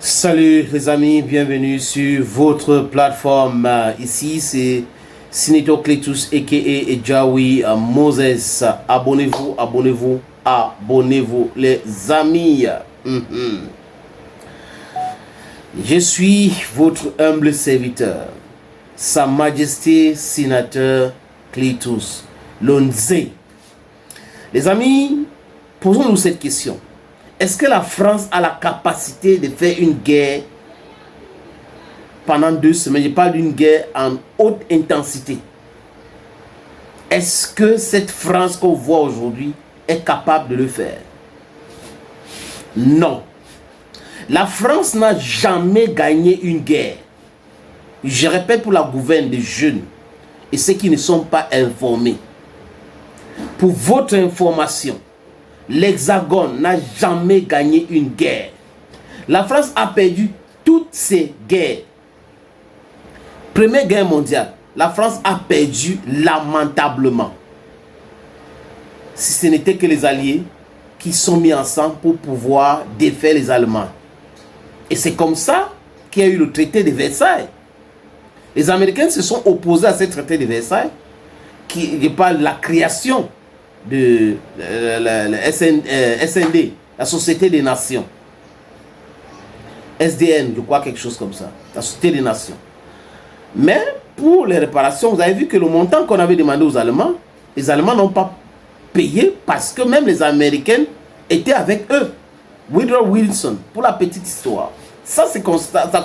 Salut les amis, bienvenue sur votre plateforme. Ici c'est Senator Cletus aka Ejawi Moses. Abonnez-vous, abonnez-vous, abonnez-vous les amis. Je suis votre humble serviteur, Sa Majesté Sénateur Cletus Lonze. Les amis, posons-nous cette question. Est-ce que la France a la capacité de faire une guerre pendant 2 semaines? Je parle d'une guerre en haute intensité. Est-ce que cette France qu'on voit aujourd'hui est capable de le faire? Non. La France n'a jamais gagné une guerre. Je répète pour la gouverne des jeunes et ceux qui ne sont pas informés. Pour votre information, l'Hexagone n'a jamais gagné une guerre. La France a perdu toutes ses guerres. Première guerre mondiale, la France a perdu lamentablement. Si ce n'était que les Alliés qui sont mis ensemble pour pouvoir défaire les Allemands. Et c'est comme ça qu'il y a eu le traité de Versailles. Les Américains se sont opposés à ce traité de Versailles qui parle de la création de la SND, la Société des Nations. SDN, je crois, quelque chose comme ça. La Société des Nations. Mais pour les réparations, vous avez vu que le montant qu'on avait demandé aux Allemands, les Allemands n'ont pas payé parce que même les Américains étaient avec eux. Woodrow Wilson, pour la petite histoire. Ça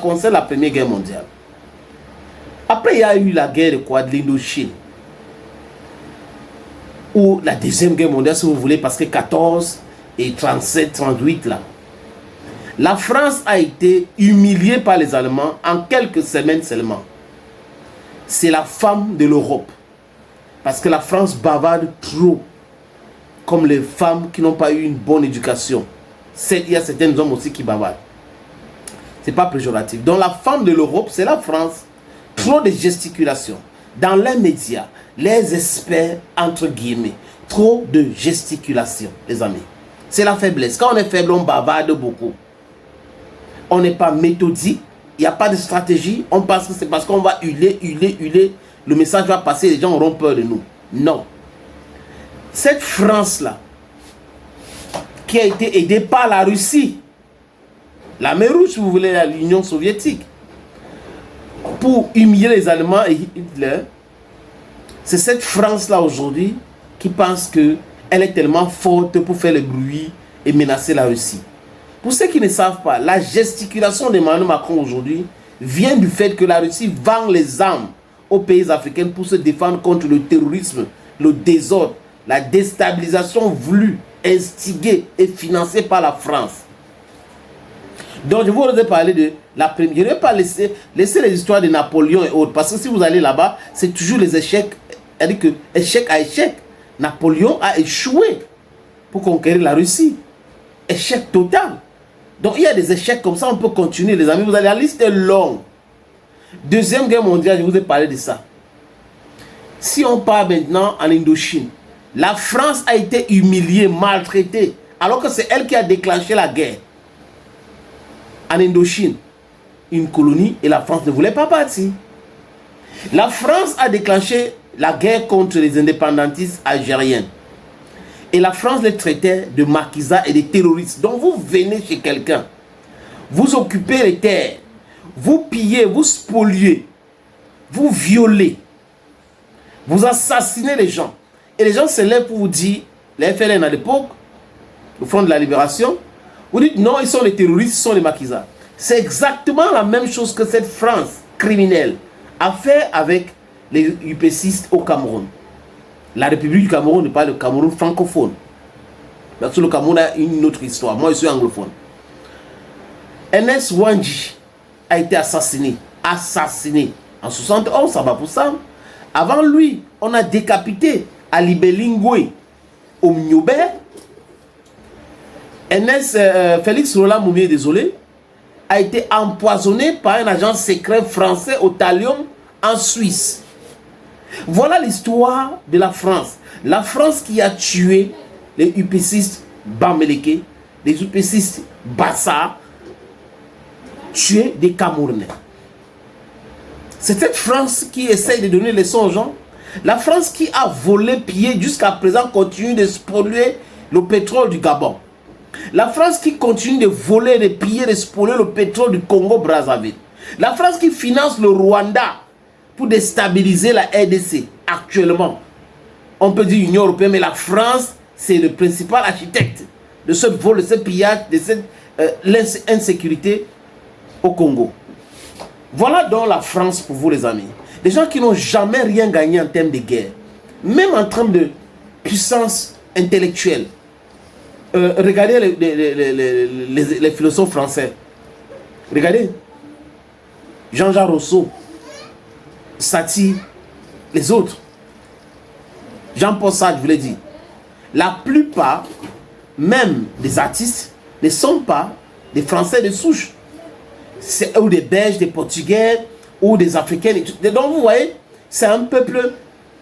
concerne la Première Guerre mondiale. Après, il y a eu la guerre de l'Indochine. Ou la Deuxième Guerre mondiale, si vous voulez, parce que 14 et 37, 38, là. La France a été humiliée par les Allemands en quelques semaines seulement. C'est la femme de l'Europe. Parce que la France bavarde trop, comme les femmes qui n'ont pas eu une bonne éducation. Il y a certains hommes aussi qui bavardent. Ce n'est pas péjoratif. Donc la femme de l'Europe, c'est la France. Trop de gesticulation. Dans les médias, les experts, entre guillemets, trop de gesticulation, les amis. C'est la faiblesse. Quand on est faible, on bavarde beaucoup. On n'est pas méthodique. Il n'y a pas de stratégie. On pense que c'est parce qu'on va huler. Le message va passer, les gens auront peur de nous. Non. Cette France-là, qui a été aidée par la Russie, la mer Rouge, si vous voulez, l'Union soviétique, pour humilier les Allemands et Hitler, c'est cette France-là aujourd'hui qui pense qu'elle est tellement forte pour faire le bruit et menacer la Russie. Pour ceux qui ne savent pas, la gesticulation d'Emmanuel Macron aujourd'hui vient du fait que la Russie vend les armes aux pays africains pour se défendre contre le terrorisme, le désordre, la déstabilisation voulue, instigée et financée par la France. Donc je vous ai parlé de la première. Je ne vais pas laisser les histoires de Napoléon et autres. Parce que si vous allez là-bas, c'est toujours les échecs. C'est-à-dire que échec à échec, Napoléon a échoué pour conquérir la Russie. Échec total. Donc il y a des échecs comme ça, on peut continuer les amis. Vous allez, la liste est longue. Deuxième guerre mondiale, je vous ai parlé de ça. Si on part maintenant en Indochine, la France a été humiliée, maltraitée. Alors que c'est elle qui a déclenché la guerre. En Indochine, une colonie, et la France ne voulait pas partir. La France a déclenché la guerre contre les indépendantistes algériens. Et la France les traitait de maquisards et de terroristes. Donc vous venez chez quelqu'un, vous occupez les terres, vous pillez, vous spoliez, vous violez, vous assassinez les gens. Et les gens se lèvent pour vous dire, les FLN à l'époque, le Front de la Libération, vous dites non, ils sont les terroristes, ils sont les maquisards. C'est exactement la même chose que cette France criminelle a fait avec les UPCistes au Cameroun. La République du Cameroun n'est pas le Cameroun francophone. Parce que le Cameroun a une autre histoire. Moi, je suis anglophone. Ernest Wanji a été assassiné. Assassiné. En 71, ça va pour ça. Avant lui, on a décapité Ali Belingwe au Mnyobe. Félix Roland Moumié, désolé, a été empoisonné par un agent secret français au thallium en Suisse. Voilà l'histoire de la France. La France qui a tué les UPCistes Bamileke, les UPCistes Bassa, tué des Camerounais. C'est cette France qui essaye de donner les leçons aux gens. La France qui a volé, pillé, jusqu'à présent continue de spolier le pétrole du Gabon. La France qui continue de voler, de piller, de spolier le pétrole du Congo-Brazzaville. La France qui finance le Rwanda pour déstabiliser la RDC actuellement. On peut dire Union européenne, mais la France, c'est le principal architecte de ce vol, de ce pillage, de cette insécurité au Congo. Voilà donc la France pour vous les amis. Des gens qui n'ont jamais rien gagné en termes de guerre. Même en termes de puissance intellectuelle. Regardez les philosophes français. Regardez. Jean-Jacques Rousseau. Satie. Les autres. Jean-Paul Sartre, je vous l'ai dit. La plupart, même des artistes, ne sont pas des Français de souche. Ou des Belges, des Portugais, ou des Africains. Donc vous voyez, c'est un peuple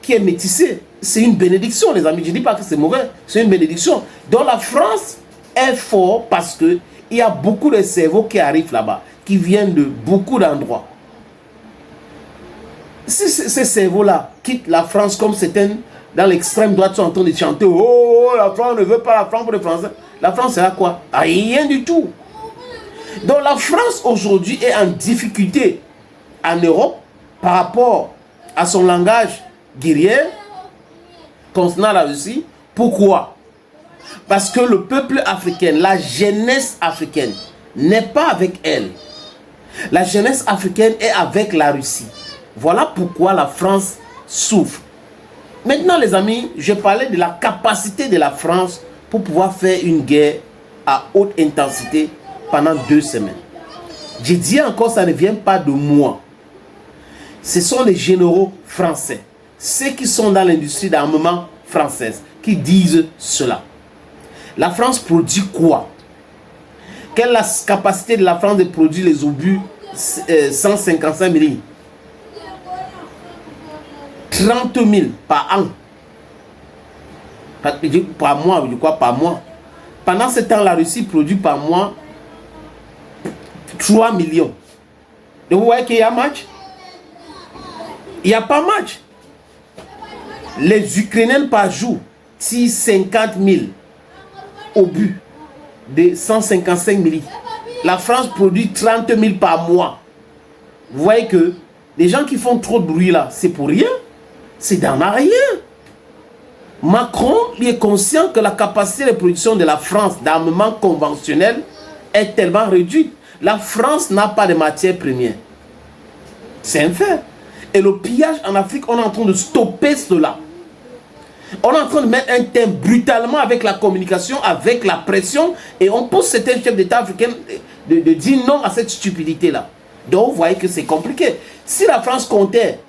qui est métissé. C'est une bénédiction, les amis. Je ne dis pas que c'est mauvais, c'est une bénédiction. Donc la France est forte parce qu'il y a beaucoup de cerveaux qui arrivent là-bas, qui viennent de beaucoup d'endroits. Si ces cerveaux-là quittent la France comme certains dans l'extrême droite sont en train de chanter « Oh, la France ne veut pas la France pour les Français », la France c'est là quoi? Rien du tout. Donc la France aujourd'hui est en difficulté en Europe par rapport à son langage guerrier concernant la Russie. Pourquoi? Parce que le peuple africain, la jeunesse africaine n'est pas avec elle. La jeunesse africaine est avec la Russie. Voilà pourquoi la France souffre. Maintenant les amis, je parlais de la capacité de la France pour pouvoir faire une guerre à haute intensité pendant 2 semaines. Je dis encore, ça ne vient pas de moi. Ce sont les généraux français, ceux qui sont dans l'industrie d'armement française, qui disent cela. La France produit quoi? Quelle est la capacité de la France de produire les obus 155 mm? 30 000 par an. Par mois, je crois par mois. Pendant ce temps, la Russie produit par mois 3 millions. Donc vous voyez qu'il y a match? Il n'y a pas match. Les Ukrainiens par jour tirent 50 000 obus de 155 mm. La France produit 30 000 par mois. Vous voyez que les gens qui font trop de bruit là, c'est pour rien. C'est dans rien. Macron, il est conscient que la capacité de production de la France d'armement conventionnel est tellement réduite. La France n'a pas de matières premières. C'est un fait. Et le pillage en Afrique, on est en train de stopper cela. On est en train de mettre un thème brutalement avec la communication, avec la pression, et on pousse certains chefs d'État africains de dire non à cette stupidité-là. Donc vous voyez que c'est compliqué. Si la France comptait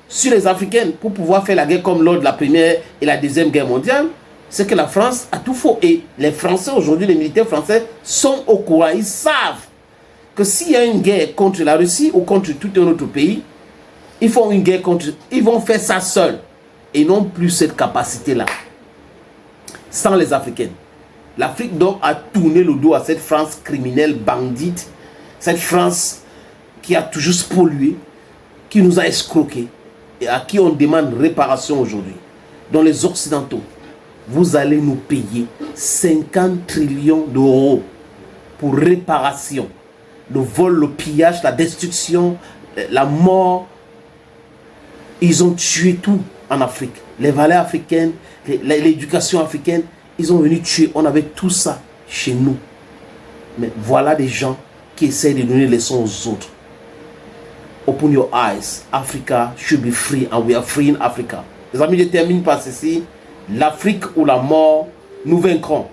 sur les Africains pour pouvoir faire la guerre comme lors de la première et la deuxième guerre mondiale, c'est que la France a tout faux. Et les Français aujourd'hui, les militaires français sont au courant. Ils savent que s'il y a une guerre contre la Russie ou contre tout un autre pays, ils font une guerre contre... Ils vont faire ça seuls. Et non plus cette capacité-là. Sans les Africains. L'Afrique donc a tourné le dos à cette France criminelle, bandite. Cette France qui a toujours pollué, qui nous a escroqués et à qui on demande réparation aujourd'hui. Donc les Occidentaux, vous allez nous payer 50 trillions d'euros pour réparation. Le vol, le pillage, la destruction, la mort. Ils ont tué tout en Afrique. Les valeurs africaines, l'éducation africaine, ils ont venu tuer. On avait tout ça chez nous. Mais voilà des gens qui essayent de donner les leçons aux autres. Open your eyes. Africa should be free and we are free in Africa. Les amis, je termine par ceci. L'Afrique ou la mort, nous vaincrons.